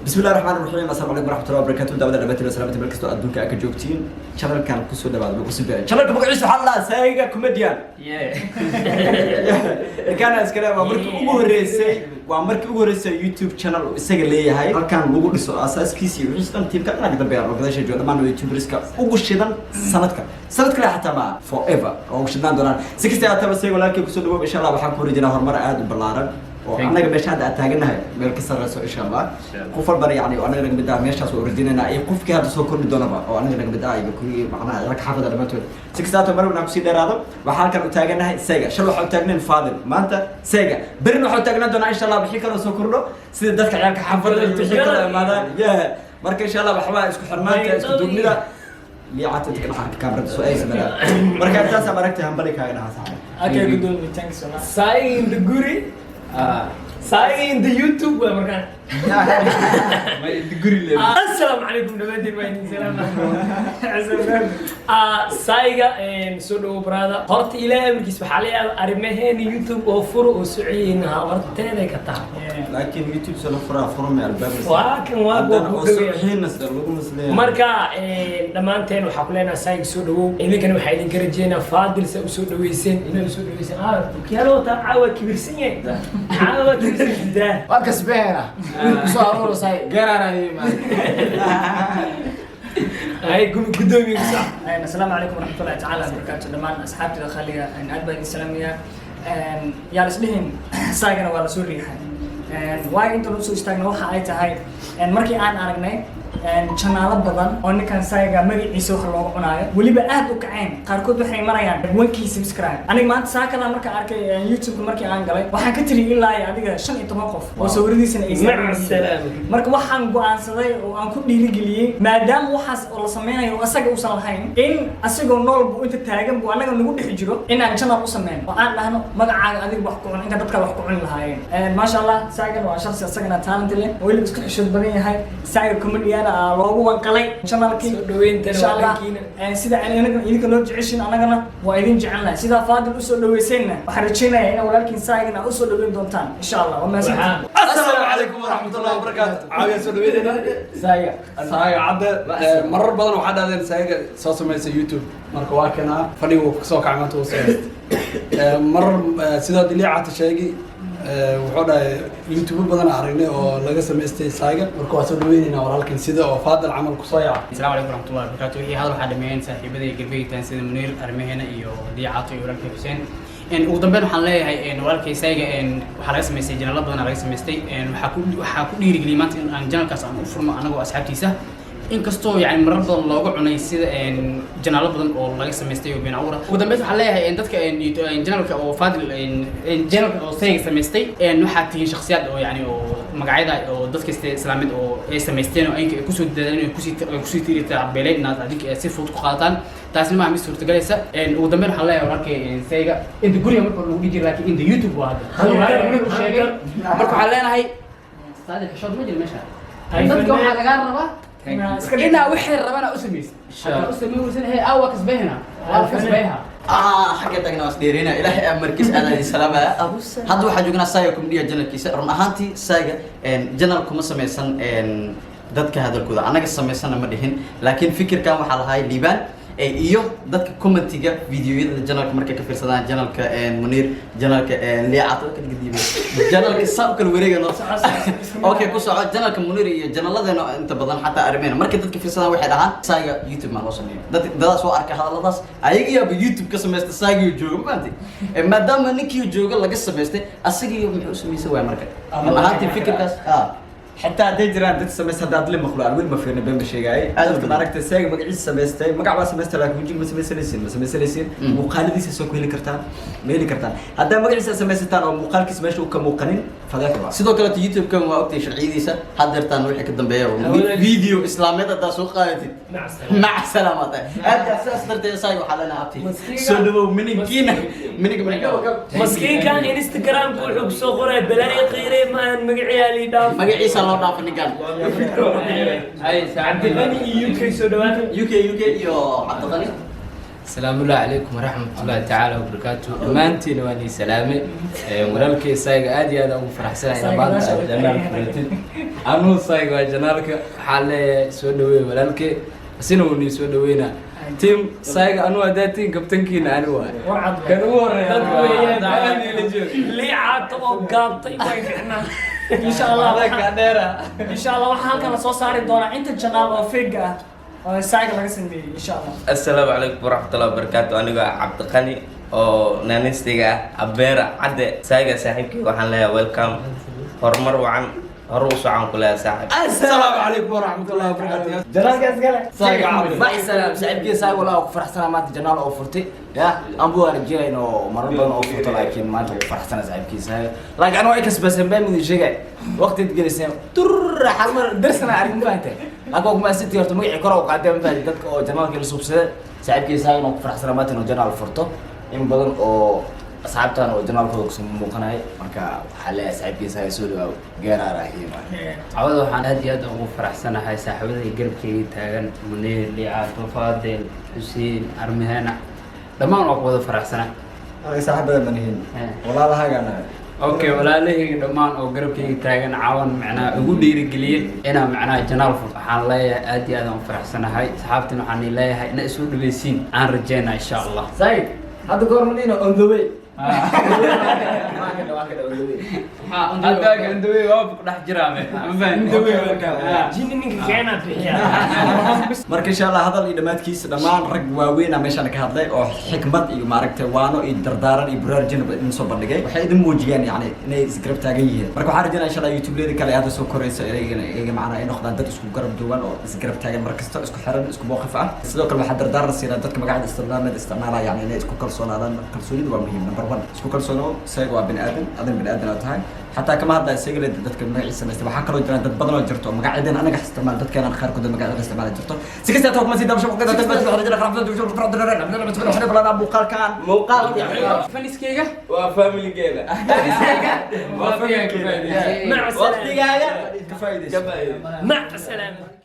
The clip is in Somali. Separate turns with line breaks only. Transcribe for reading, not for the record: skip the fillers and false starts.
بسم الله الرحمن الرحيم السلام عليكم ورحمه الله وبركاته دعوه دعوتي وسلامتي بالكستو ادونك aka joogtiin channelkan ku soo dhawaad ugu soo bixin channelka magaciisa waxa la sayga comedian kana iskale waa markii ugu horeysay YouTube channel isaga leeyahay halkan lagu dhiso asaaskiisa iyo wixii dhan tiimka anaga dambeeyay organization jooga dhammaan YouTuberska ugu shidan sanadka kale xataa ma forever oo shidan doonaan si kasta aad tabaysay walaalkii ku soo dhawaad insha Allah waxaan ku rajinaa horumar aad u ballaaran وأنا قبل شهادة أتاجنها بالكسر إن شاء الله كفر بري يعني وأنا قبل بدأ ميشاس وردينا أي كوف كهذا سو كل دونبا وأنا قبل بدأ يكون معنا لك حافظ على متول سكسات مرة ونعكس يدير هذا وحال كانوا أتاجنها سيجا شلو حال تاجنا الفاضل ما أنت سيجا برنو حال تاجنا دونا إن شاء الله بحكي سو كله سيد دتك عيالك حافظ بحكي ماذا يا مرك إن شاء الله بحوا إسكو حرمات إسكو دوميدا اللي عاتتك الحركة كاميرا سؤال سبلا مرك أنت مركتها هم بالك هاي ناس
Okay, good one. Thanks so much. Sai in the guri. Sai in the YouTube مركان.
ما يدقري لي.
السلام عليكم نبادر وين سلام. سايجا سودو برادا. هرت إلى أمريكا بحالي أرمهن يوتيوب أوفر وسعين هارت تاني كتاب.
لكن يوتيوب سلفرا فرم الباب.
واكن واقو.
حين نصدر لكم مسلم.
مركا لما أنتين وحقلنا سايج سودو إذا كانوا حيلين كرجينا فاضل سودو ويسين إنه سودو ويسين كيلو تعاود كبير سنين. تعاود كبير ده.
وكسبنا. صاروا صاي قرارا ما
هاي قدومي صح.
السلام عليكم ورحمة الله تعالى وبركاته دمان أصحابتي الخالية إن أدبا الإسلامية يا رسلهم ساقنا ولا سوري واي أنتوا لسه استغنوا وح عايته هاي مركي أنا أرجعني channel badan oo ninkan sayga magaciisa wax looga cunayo waliba aad u kaceen qaarkood waxay marayaan 1k subscribe aniga maanta saakada marka arkay YouTube markii aan galay waxaan ka tiri ilaa adiga 15 qof oo sawiradiisana ay
salaam
marka waxaan go'aansaday oo aan ku dhiirigeliyay maadaama waxaas oo la sameeyo asaga uu san lahayn in asagoo nool buu inta taagan buu anaga nagu dhix jiro in aan channel u sameeyno oo aan dhahno magacaaga adiga wax ku cun inta dadka wax ku cun lahaayeen ma sha Allah sayga waa shakhsi asagana talent leh oo waliba isku xishood badan yahay sayga comedian loogu wanqalay channelkii
dhaweyntan
sida idinka loo jeceshin anagana waa idin jecelnahay sida faadil u soo dhaweysayna waxaan rajeynayaa in walaalkiin saagana u soo dhaweyn doontaan insha Allah waa maasan
السلام عليكم ورحمة الله وبركاته عاوي سودويدنا
سايا
عبد مرر بدن waxaa dhaadeen saaga soo sameysay YouTube marka waa kana fadhigu soo kacmaanta oo mar sida diliicata sheegi wuxuu dhahay YouTube badan aragnay oo laga sameystay saaga marka waa soo dhaweynayna walaalkan sida oo faadal camal ku soo yaca
السلام عليكم ورحمة الله وبركاته وحي هذا waxaa dhameeyeen saaxiibada galbeeytaan sida Munir Armehena iyo Diicato iyo walaalkay Xuseen ugu dambeyn waxaan leeyahay walaalkay sayga waxaa laga sameystay janalo badan laga sameystay waxaa ku dhiirigeliyay maanta in aan janalkaas aan u furno anagoo asxaabtiisa inkastoo yani marar badan looga cunay sida janalo badan oo laga sameystay oo been awra ugu dambeyn waxaan leeyahay dadka janalka oo faadil janalka oo sayga sameystay waxaa tihiin shakhsiyaad oo yani oo magacyada oo dadka islaamid oo ay sameysteen oo ay ku soo dadaaleen ku sii tiirita beelay inaad adink si fudud ku qaadataan taasina ma mid suurtagelaysa ugu dambeyn waxaan leeyahay walaalkay sayga inta guriga marka lagu dhigi laakiin inta YouTube waa hada sheegay marka waxaan leenahay saadi xishood ma jiro meesha dadka waxaa laga rabaa إنا وحير ربنا أسميس أسمي ورسنا هي أول كسبهنا كسبها
حاجتنا واسديرينا إلهي أمركز أنا السلام هذا واحد يقولنا سايكم دي جنرال كيس رغم أهانتي سايق جنرال كم سميسن dadka hadalkooda anaga sameysana ma dhihin laakiin fikirkan waxa la haay liibaan iyo dadka commentiga videoyada channelka markay ka fiirsadaan channelka Munir channelka Liicato ka gudbiyo channelka sabkal wareegano okay ku soo channelka Munir iyo channeladeena inta badan xataa Armeen markay dadka fiirsadaan waxay dhahaan saaga YouTube ma loo sameeyo dad soo arka hadaladaas ayaga YouTube ka sameystay saaga jooga maantay maadaama ninkii jooga laga sameystay asagii wuxuu sameeyay waa marka ahaantii fikirkaas
حتى ديجران دت سمست هذا أدلي مخلوع أول ما فينا بين بشيء أدلت معركة ساق مقعد سمستي مقعد سمست لكن وجيك مسمست لسين مقالدي سسوق ميلي كرتان هذا مقعد سمست أنا مقال كيس ماشي وكمقنين فذاك الوقت
sidoo kale YouTube kan waa ogtay sharciidiisa hadeertaan wixii ka dambeeyo video islaameed hada soo qaadid مع السلامة هذا أساس ترتي ساي وحلنا عبتي سودو منكينا
مسكين كان انستغرام كل صغره بلاي قيري ما مقعيالي داف
مقعيس الله داف نقال
هاي عبد الغني UK سودوات
UK يو عبد الغني
السلام الله عليكم ورحمة الله تعالى وبركاته مانتين واني سلامة ولالك سايق آدي هذا أبو فرح سنة بعد جنال فريتين أنو سايق وجنالك حال سودوي ولالك سنوني سودوينا تيم سايق أنو أداتين كابتنكين أنو كانوا
اللي عاد قاطي
إن شاء الله إن شاء الله waxaan kala soo saari doonaa inta channel oo fake ah oo saaga laga sameeyay إن شاء الله.
السلام عليكم ورحمة الله وبركاته. أنا عبد الغني أو نانستيجا عبيرة عدة سايقة صاحبك وحن لها ويلكم هرمر وعن هروس وعن كلها صاحب.
السلام عليكم ورحمة الله وبركاته.
جنال قال
سايق عبد ما السلام سعيد سايق ولا فرح سنة ما تجنال أو فرتي يا أبو أنا جاي إنه مرة أو فرت لكن ما أنت فرح سنة سعيد سايق لكن أنا وإكس بس بين من الشيء وقت تجلسين تر حمر درسنا عارف ما أنت أقول ما ستي أرتم وقع كرة وقعدين في دتك أو جنال كل سوبسة سعيد سايق إنه فرح سنة ما تنو جنال فرته إن بدن أو أصحابتنا أو جنال كذا قسم مقنعي مركا حلا سعيد سايق سولو جرا رهيب
عوض وحان هاد ياد أبو فرح سنة هاي صاحبتي قلبكي تاغن منير ليعات وفاضل حسين أرمهانا لما أقوى فرح سنة
أنا صاحب منهين والله لا حاجة أنا
اوكي walaalahayga dhamaan oo garabkayga taagan caawan macnaa ugu dhiirigeliyay inaan macnaa janaal furto waxaan leeyahay aad iyo aad aan u faraxsanahay saxaabtina waxaan leeyahay ina isu dhaweysiin aan rajeynaa insha Allah
Said hadda goor madina on the way
hadda on the way waa ku dhex jiraa
جيني منك كأنا بحياة
marka insha Allah hadal iyo dhamaadkiisa dhamaan rag waaweyn aan meeshan ka hadlay oo xikmad iyo maaragtay waano iyo dardaaran iyo baraarujin in soo bandhigay waxay idin muujiyeen yani inay isgarab taagan yihiin marka waxaan rajaynayaa insha Allah YouTube-leeda kale aad soo korayso iyaga macna ay noqdaan dad isku garab duwan oo isgarab taagan markasta isku xiran isku mowqif ah sidoo kale waxaan dardaaran siinaa dadka magaca isticmaalaya yani inay isku kalsoonaadaan kalsoonidu waa muhiim number 1 isku kalsoono saygu waa bini'aadan adan bini'aadan aad tahay حتى كما هذا سيجل dadka magaciisa meesha waxa kale oo jiraan dad badan oo jirto magacadeena anaga isticmaal dadkeena qaarkood magacadeena isticmaal jirto si kasta toog ma sidaba shaqo qada dadba waxa jira qarafada iyo shaqo farada rana ma taqول waxa kala muuqaalkan muuqaal
faniskeyga
waa family-geeda.
مع السلامة
waqtigaaga ka faa'iideyso
مع السلامة